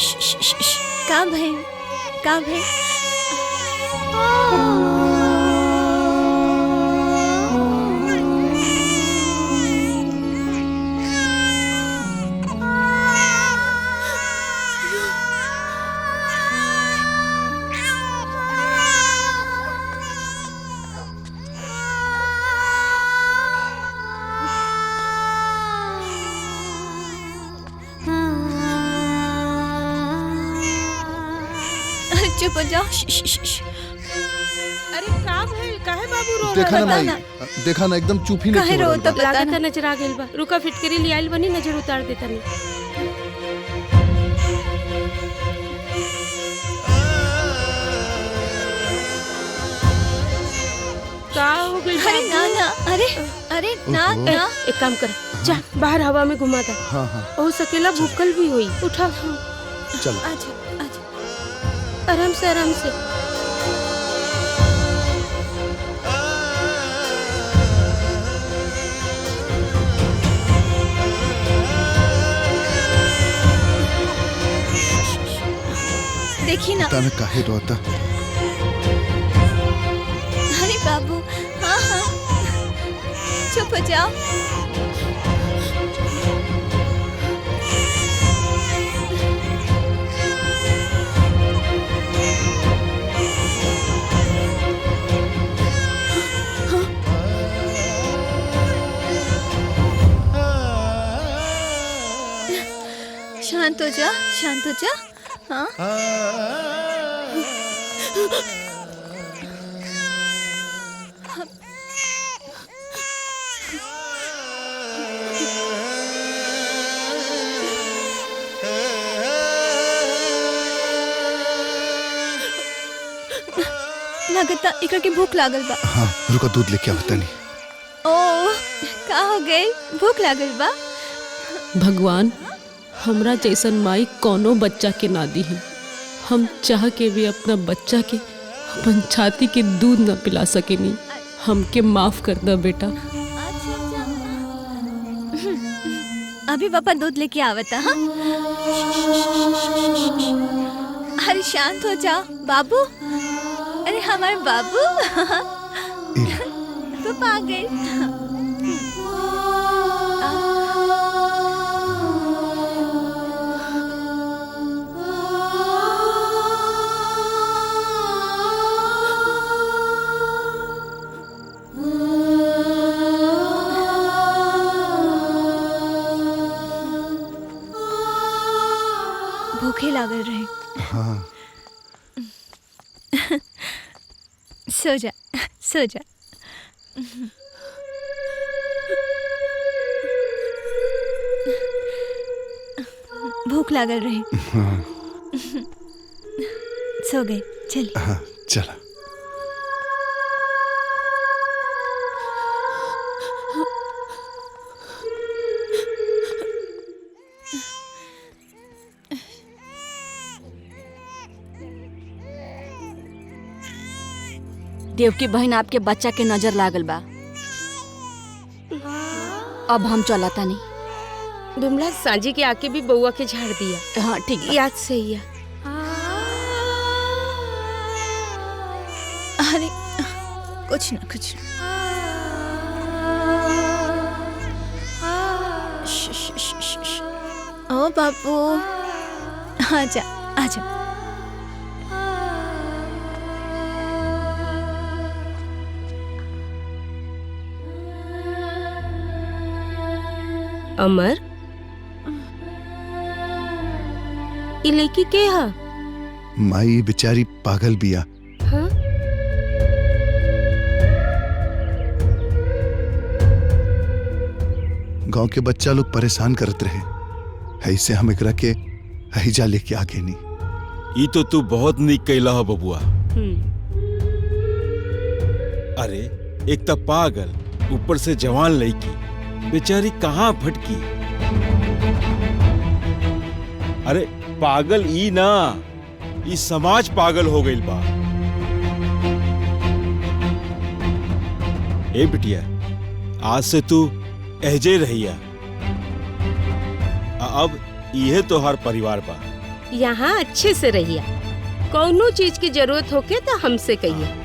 का भाई का भाई चुप हो जाओ। अरे का भइल काहे बाबू रो देखा ना बताना। माई, देखा ना एकदम चुप ही काहे नहीं रो तब लागत बताना। नजर आ गेल बा। रुका फिटकरी ले आइल बनी नजर उतार देता नहीं। का हो गइल अरे ना ना अरे अरे ना ओहो। ना एक काम कर जा बाहर हवा में घुमा दे। हाँ हाँ ओ सकेला भूखल भी हुई। उठा चलो। अच्छा अच्छा आराम से आराम से। देखी ना। पता न काहे रोता। अरे बाबू हाँ हाँ चुप हो जाओ। शांत हो जा शांत हो जा। हाँ लगता इकर के भूख लागल बा। हाँ रुका दूध लेके आवता नहीं। ओ का हो गई भूख लागल बा। भगवान हमरा जैसन माई कोनो बच्चा के ना दी है। हम चाह के भी अपना बच्चा के अपन छाती के दूध न पिला सकेनी। हमके माफ कर दो बेटा। अच्छा अच्छा अभी पापा दूध लेके आवता। हाँ अरे शांत हो जाओ बाबू। अरे हमारे बाबू पापा आ गए। भूखे लागल रहे। हाँ सो जा सो जा। भूख लागल रहे। हाँ सो गए चल। हाँ चला। देवकी बहन आपके बच्चा के नजर लागल बा। अब हम चलता नहीं। बिमला सांझी के आके भी बउआ के झाड़ दिया। हाँ ठीक बा। याद से ही है। अरे कुछ ना कुछ ना। ओ बाबू आजा आजा। अमर ई लड़की के हा? माई बेचारी पागल बिया। हाँ? गांव के बच्चा लोग परेशान करत रहे, ऐसे हम एकरा के हैजा लेके आगे नहीं। ई तो तू बहुत नीक कैला हो बबुआ। अरे एक तो पागल ऊपर से जवान लड़की, बेचारी कहाँ भटकी। अरे पागल ई ना, ई समाज पागल हो गइल बा। ए बिटिया, आज से तू एहजे रहिया। अब इहे तो हर परिवार बा। यहाँ अच्छे से रहिए। कौनो चीज की जरूरत होके तो हमसे कहिए।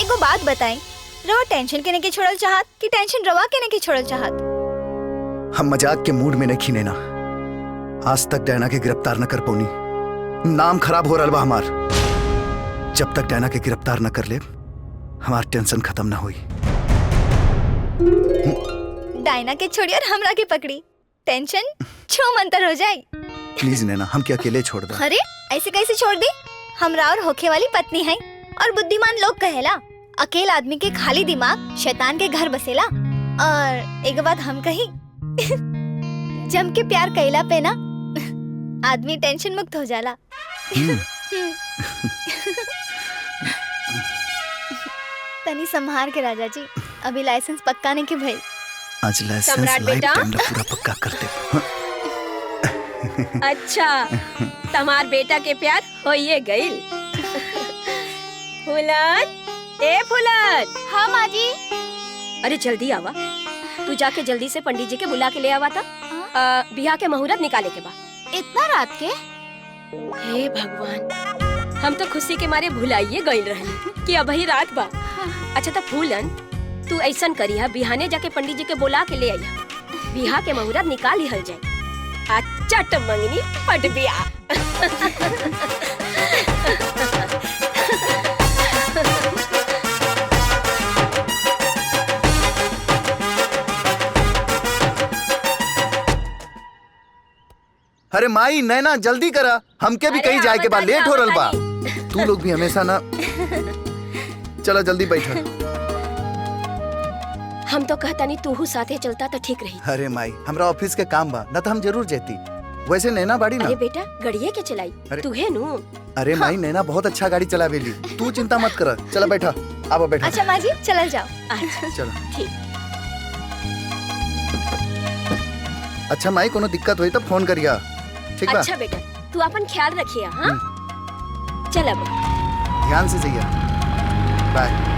एगो बात बताई, रवा टेंशन के नहीं छोड़ल चाहत कि टेंशन रवा के नहीं छोड़ल चाहत? हम मजाक के मूड में नहीं खीने ना। आज तक डैना के गिरफ्तार न कर पौनी, नाम खराब हो रहा बा हमार। जब तक डैना के गिरफ्तार न कर ले हमार टेंशन खत्म ना हुई। डायना के छोड़ी और हमरा के पकड़ी, टेंशन छो मंतर हो जाए। प्लीज नैना, हम क्या अकेले छोड़ दे? अरे ऐसे कैसे छोड़ दे? हमरा और होखे वाली पत्नी है, और बुद्धिमान लोग कहेला अकेला आदमी के खाली दिमाग शैतान के घर बसेला। और एक बात हम कही, जम के प्यार कैला पे ना आदमी टेंशन मुक्त हो जाला। तनी संभार के राजा जी, अभी लाइसेंस पक्का नहीं के भाई। आज लाइसेंस सम्राट लाइफ बेटा। टाइम पूरा पक्का करते। अच्छा, तमार बेटा के प्यार होइए गइल। फुलन, ए फुलन। हाँ माँ जी। अरे जल्दी आवा, तू जाके जल्दी से पंडित जी के बुला के ले आवा था। बियाह के मुहूर्त निकाले के बा। इतना रात के? हे भगवान, हम तो खुशी के मारे भुलाइए गइल रहे कि अभी रात बा। अच्छा तो फूलन, तू ऐसन करिया, बिहाने जाके पंडित जी के बुला के ले आइया, बियाह के मुहूर्त निकाल लिहल जाए। अच्छा तो मंगनी पट बियाह। अरे माई नैना जल्दी करा, हमके भी कहीं जाए के बाद लेट हो रहा बा। तू लोग भी हमेशा ना। चला जल्दी बैठा। हम तो कहता नहीं तू साथे चलता तो ठीक रही। अरे माई हमरा ऑफिस के काम बा, न तो हम जरूर जेती। वैसे नैना बाड़ी ना। अरे बेटा गड़िए के चलाई, तू है नु। अरे माई नैना बहुत अच्छा गाड़ी चलावेली, तू चिंता मत कर। चला बैठा, अब बैठा। अच्छा माँ जी चल जाओ। चलो ठीक। अच्छा माई, कोनो दिक्कत हुई तो फोन करिया, ठीक बा? अच्छा बेटा, तू अपन ख्याल रखिया। हाँ चल अब ध्यान से जाइए। बाय।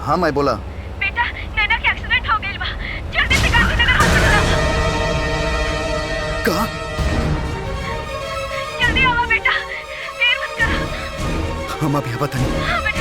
हाँ मैं बोला। बेटा नैना के एक्सीडेंट हो गइल बा, जल्दी से गांधीनगर हॉस्पिटल आओ। कहाँ? जल्दी आओ बेटा, देर मत करो। हम अभी पता नहीं। हाँ बेटा।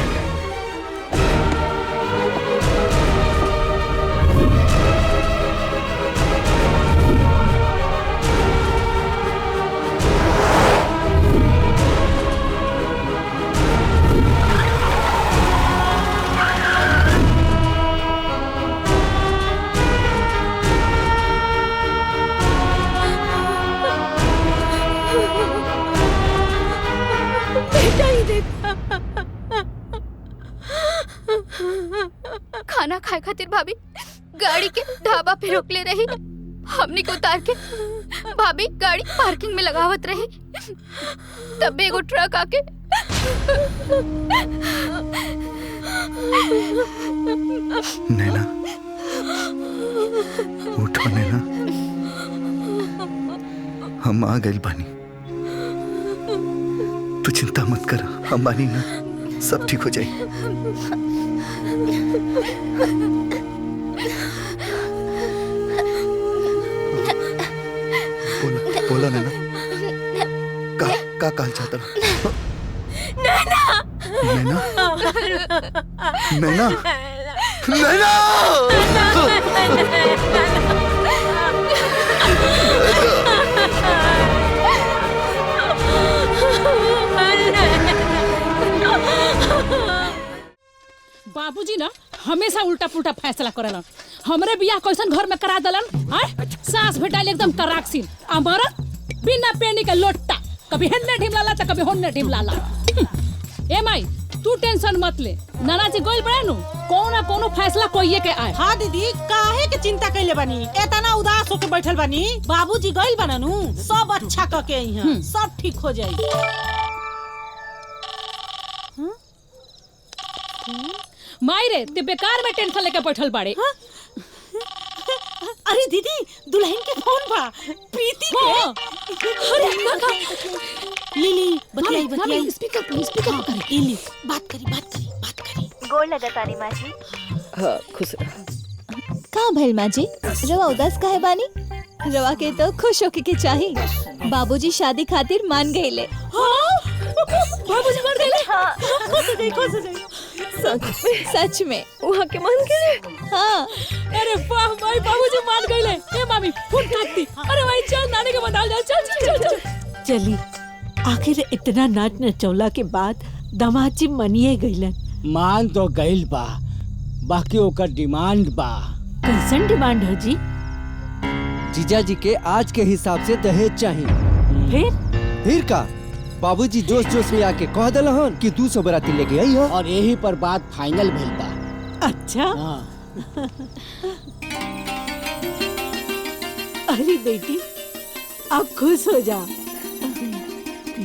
खाना खाए खातिर भाभी गाड़ी के ढाबा पे रोक ले रही, हमने को उतार के भाभी गाड़ी पार्किंग में लगावत रही, तब एगो ट्रक आके नैना उठो नैना, हम आ गए बानी। तू चिंता मत कर, हम बानी ना, सब ठीक हो जाए। बोला नैना, का कहल चाहता? नैना नैना नैना बाबूजी ना हमेशा उल्टा पुल्टा फैसला करेलन। हमरे बियाह कैसन घर में करा दलन, सास भेटाइल एकदम तराकसीन, हमारा बिना पेनी के लोट्टा, कभी हेन्ने ढिमलाला तो कभी होन्ने ढिमलाला। ए माई तू टेंशन मत ले, नाना जी गोइल बड़े नु कोनो फैसला कोइए के आए। हाँ दीदी, काहे के चिंता कैले बनी, इतना उदास होके बैठल बनी। बाबूजी गइल बना नु, सब अच्छा क के आई, सब ठीक हो जाई। माई रे ते बेकार में टेंशन लेके बैठल बाड़े। अरे दीदी, दुल्हन के फोन बा, प्रीति के। अरे ली बतियाई स्पीकर पर ली बात करी। गोड़ लगा तारी माँ जी। हाँ खुश कहाँ भइल माँ जी, रवा उदास काहे बानी? रवा के तो खुश होके के चाही। बाबूजी शादी खातिर मान गईले। बाबूजी मान गईले? हाँ। खुश हो जाई। सच में वहाँ के मान गए। हाँ। अरे वाह भाई, बाबूजी मान गईले। ए मामी फोन काट दी। अरे भाई चल नानी के बताओ, चल। चली, आखिर इतना नाच नचौला के बाद दामाद जी मनिए गईलन। मान तो गइल बा, बाकी ओकर डिमांड बा। कैसन डिमांड है जी? जीजा जी के आज के हिसाब से दहेज चाहिए। फिर का बाबूजी जोश में आके कह दलहन कि 200 बराती लेके आई हो, और यही पर बात फाइनल भइल बा। अच्छा। अरे बेटी अब खुश हो जा,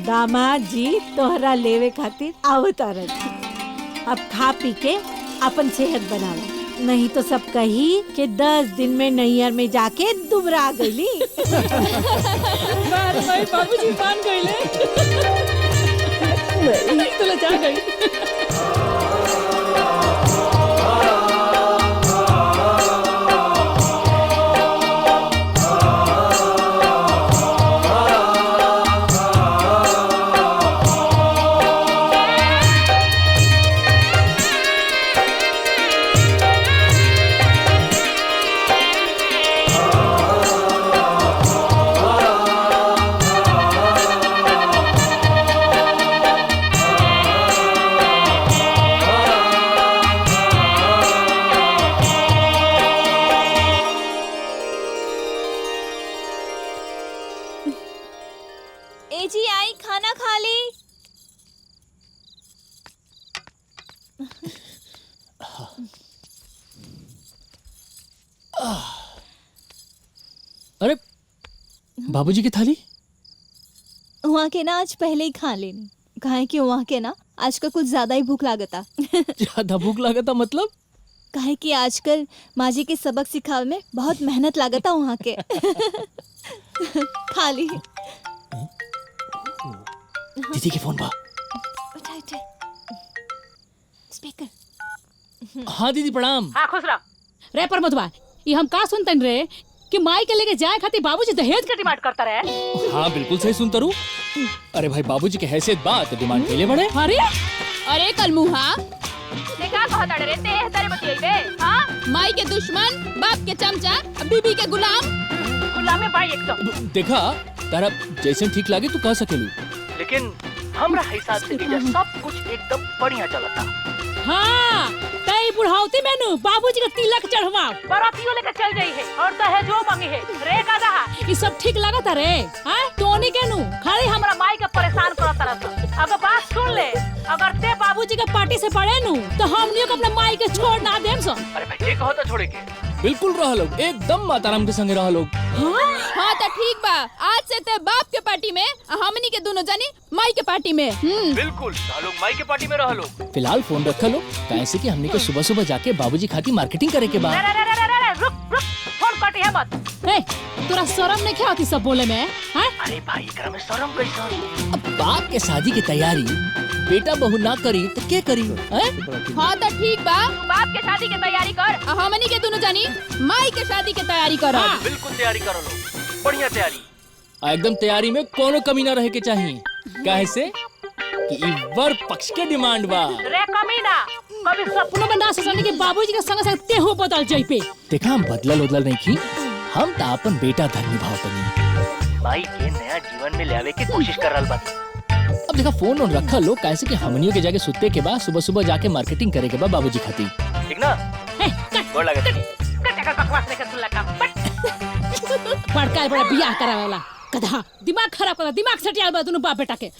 दामाद जी तोहरा लेवे खातिर आवता रहती। अब खा पी के अपन सेहत बनावा, नहीं तो सब कही कि 10 दिन में नैयर में जाके दुबरा गईली। भाई बाबूजी मान गईले। तो जा गई। ए जी आई, खाना खा ली। अरे बाबूजी की थाली? वहाँ के ना आज पहले ही खा लेनी, काहे कि वहाँ के ना आजकल कुछ ज्यादा ही भूख लागता। ज्यादा भूख लागता मतलब? काहे कि आजकल माँ जी के सबक सिखावे में बहुत मेहनत लागता वहाँ के। खा ली। दीदी के फोन बा। स्पीकर। हाँ दीदी प्रणाम। हाँ खुश रह। रे परमतवा, ये हम का सुनतन रे कि माई के लेके जाए खातिर बाबूजी दहेज के डिमांड करता रहे। हाँ बिल्कुल सही सुनता रू। अरे भाई बाबूजी के हैसियत बात डिमांड के लिए बड़े। अरे कल मुहा देखा कहता रे ते हतारे बतियाइबे। हां, माई के दुश्मन, बाप के चमचा, बीबी के गुलाम है भाई एकदम। देखा तारा जैसे ठीक लागे तू कह सकेलू, लेकिन हमरा हिसाब से जीजा सब कुछ एकदम बढ़िया चलता। हाँ, तई बुढ़ावती में नु बाबूजी का तिलक चढ़वा, बारातियों लेकर चल जाई है और दहेजो मांगी है। रे का रहा ये सब ठीक लागत रे? हां, तोनी के नु खाली हमरा माई के परेशान करत रहत। अगर बात सुन ले, अगर ते बाबूजी के पार्टी से पड़े नु तो हमनियो को अपना माई के छोड़ ना देम सन। अरे भाई ये कहो तो छोड़े के। बिल्कुल रह लोग, एकदम माताराम के संगे रह लोग। हाँ तो ठीक बा, आज से ते बाप के पार्टी में, हमनी के दोनों जानी माई के पार्टी में। बिल्कुल लोग माई के पार्टी में रह लोग। फिलहाल फोन रखा लो, कैसे कि हमने को सुबह सुबह जाके बाबूजी खाती मार्केटिंग करे के बाद। रुक फोन कटी है मत। तोरा शर्म नहीं क्या सब बोले में? अरे भाई एकरा में शर्म कैसन? अब बाप के शादी की तैयारी बेटा बहू ना करी तो क्या करी? हाँ तो ठीक बा, बाप के शादी की तैयारी कर, हमनी के दोनों जानी माई के शादी की तैयारी कर। बिल्कुल तैयारी करो लोग, बढ़िया तैयारी। एकदम तैयारी में कोनो कमी ना रहे के चाहिए, कैसे कि वर पक्ष के डिमांड बा। रे कमीना, अरे सपनों में ना सोचने के बाबूजी के संग संग तेहू बदल जाई पे। देखा हम बदलल उदलल नहीं की, हम तो अपन बेटा धर्मी भाव तनी भाई के नया जीवन में लावे की कोशिश कर रहल बानी। अब देखा फोन ऑन रखा लो, कैसे कि हमनियों के जाके सुते के बाद सुबह सुबह जाके मार्केटिंग करे के बाद बाबूजी खाती। ठीक ना? गोड़ लगे तनी। कटेगा बकवास नहीं कर सुन लगा। बड़का बड़ा बियाह करावेला कधा, दिमाग खराब कर, दिमाग सटियाल बा दोनों बाप बेटा के।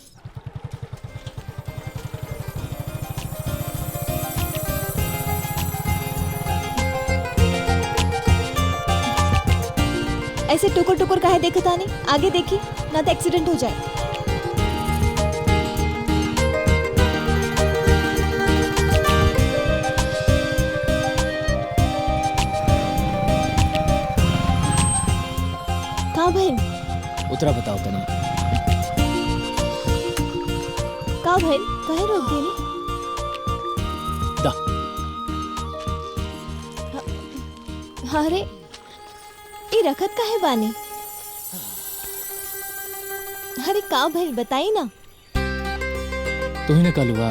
ऐसे टुकुर टुकुर काहे देखता नहीं? आगे देखी ना तो एक्सीडेंट हो जाए। कहाँ भाई? उतरा बताओ तनी। कहाँ भाई? कहे रोक देनी? दा। अरे ये रखत काहे बानी? अरे का भाई बताई ना। तुम्ही ने कल हुआ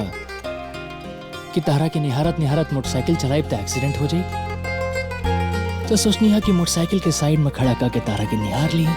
कि तारा के निहारत निहारत मोटरसाइकिल चलाई तो एक्सीडेंट हो जाए, तो सोचनी है कि मोटरसाइकिल के साइड में खड़ा करके तारा के निहार लिए।